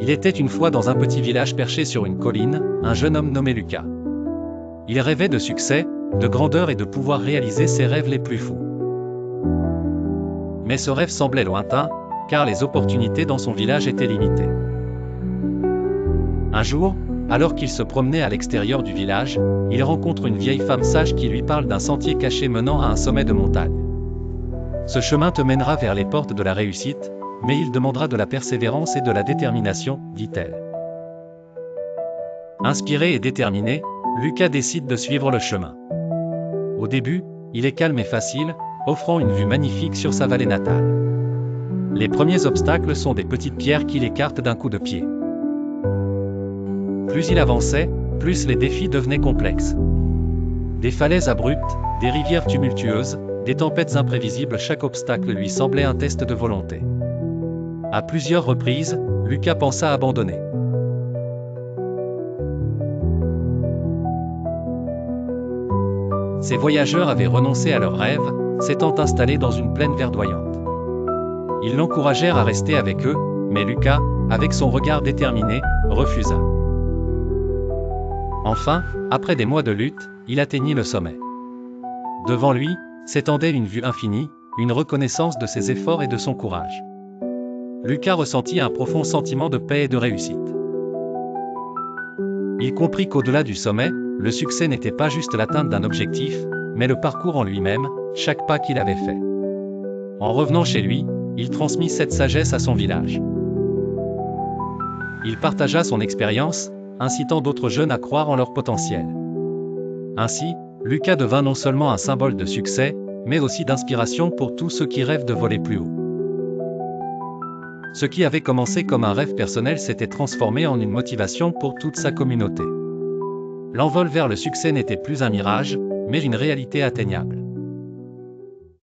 Il était une fois dans un petit village perché sur une colline, un jeune homme nommé Lucas. Il rêvait de succès, de grandeur et de pouvoir réaliser ses rêves les plus fous. Mais ce rêve semblait lointain, car les opportunités dans son village étaient limitées. Un jour, alors qu'il se promenait à l'extérieur du village, il rencontre une vieille femme sage qui lui parle d'un sentier caché menant à un sommet de montagne. Ce chemin te mènera vers les portes de la réussite, mais il demandera de la persévérance et de la détermination, dit-elle. Inspiré et déterminé, Lucas décide de suivre le chemin. Au début, il est calme et facile, offrant une vue magnifique sur sa vallée natale. Les premiers obstacles sont des petites pierres qu'il écarte d'un coup de pied. Plus il avançait, plus les défis devenaient complexes. Des falaises abruptes, des rivières tumultueuses, des tempêtes imprévisibles, chaque obstacle lui semblait un test de volonté. À plusieurs reprises, Lucas pensa abandonner. Ces voyageurs avaient renoncé à leurs rêves, s'étant installés dans une plaine verdoyante. Ils l'encouragèrent à rester avec eux, mais Lucas, avec son regard déterminé, refusa. Enfin, après des mois de lutte, il atteignit le sommet. Devant lui, s'étendait une vue infinie, une reconnaissance de ses efforts et de son courage. Lucas ressentit un profond sentiment de paix et de réussite. Il comprit qu'au-delà du sommet, le succès n'était pas juste l'atteinte d'un objectif, mais le parcours en lui-même, chaque pas qu'il avait fait. En revenant chez lui, il transmit cette sagesse à son village. Il partagea son expérience, incitant d'autres jeunes à croire en leur potentiel. Ainsi, Lucas devint non seulement un symbole de succès, mais aussi d'inspiration pour tous ceux qui rêvent de voler plus haut. Ce qui avait commencé comme un rêve personnel s'était transformé en une motivation pour toute sa communauté. L'envol vers le succès n'était plus un mirage, mais une réalité atteignable.